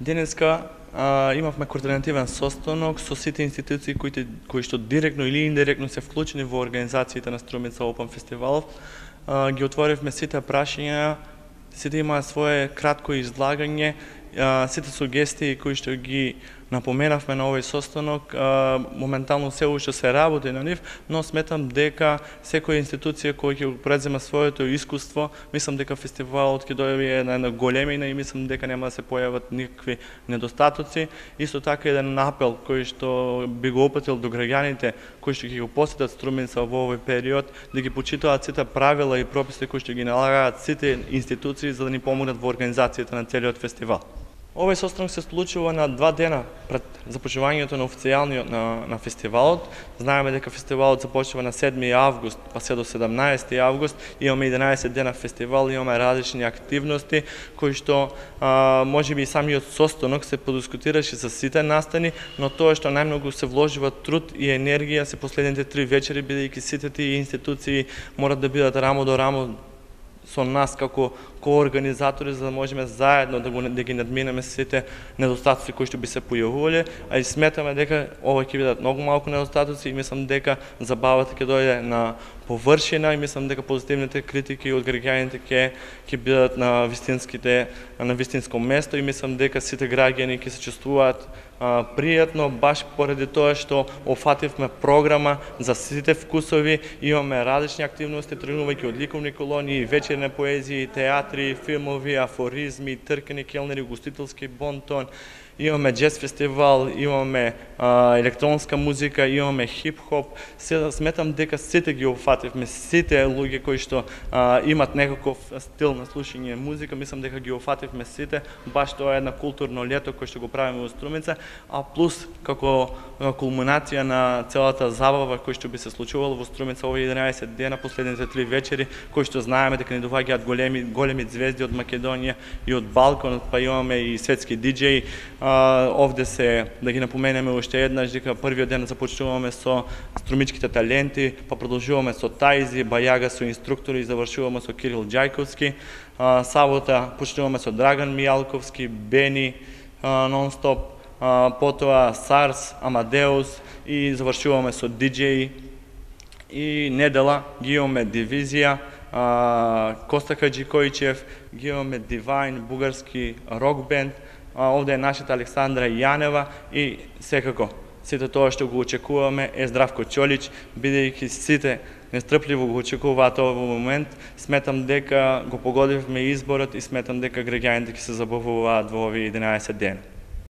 Денеска имавме координативен состанок со сите институции кои што директно или индиректно се вклучени во организацијата на Струмица Open Фестивал. Ги отворивме сите прашања, сите имаа свое кратко излагање, сите сугестии кои што ги напоменавме на овој состанок, моментално се уште се работи на нив, но сметам дека секоја институција која ќе презема своето искуство, мислам дека фестивалот ќе дојде на големина и мислам дека нема да се појават никакви недостатоци. Исто така еден апел кој што би го упатил до граѓаните кои што ќе го посетат Струмица во овој период, да ги почитуваат сите правила и прописи кои што ги налагаат сите институции за да ни помогнат во организацијата на целиот фестивал. Овој состанок се случува на 2 дена пред започнувањето на официјалниот на фестивалот. Знаеме дека фестивалот започнува на 7 август, па се до 17 август. Имаме 11 дена фестивал, имаме различни активности кои што можеби и самиот состанок се подискутираше за сите настани, но тоа што најмногу се вложува труд и енергија се последните 3 вечери, бидејќи сите тие институции морат да бидат рамо до рамо со нас како коорганизатори, за да можеме заедно да ги надминеме сите недостатоци кои што би се појавувале, а и сметаме дека ова ќе бидат многу малку недостатоци и мислам дека забавата ќе дојде на површина и мислам дека позитивните критики од граѓаните ќе бидат на вистинско место и мислам дека сите граѓани ќе се чувствуваат пријатно, баш поради тоа што офативме програма за сите вкусови, имаме различни активности, тргнувајќи од ликовни колонии, вечерни поезии, театри, филмови, афоризми, тркани, келнери, гостителски бонтон, имаме джез фестивал, имаме електронска музика, имаме хип-хоп. Сметам дека сите ги офативме, сите луѓе кои што имат некаков стил на слушање музика, мислам дека ги офативме сите, баш тоа е една културно лето кој што го правиме во Струмица, а плюс како кулминација на целата забава кој што би се случувало во Струмица овие 11 дена, последните 3 вечери, кои што знаеме дека ни доаѓаат големи звезди од Македонија и од Балканот, па имаме и светски диџеи. Овде се, да ги напоменеме уште еднаш, дека првиот ден започнуваме со струмичките таленти, па продолжуваме со Тајзи, Бајага со инструктори и завршуваме со Кирил Ѓајковски. Сабота почнуваме со Драган Мијалковски, Бени, Нонстоп, потоа Сарс, Амадеус и завршуваме со диџеи. И недела ги имаме Дивизија, Коста Хаџикојчев, ги имаме Дивајн, бугарски рок бенд, овде е нашата Александра Јанева и секако сите тоа што го очекуваме е Здравко Ќолич, бидејќи сите нестрпливо го очекуваат овој момент. Сметам дека го погодивме изборот и сметам дека граѓаните ќе се забавуваат во овие 11 дена.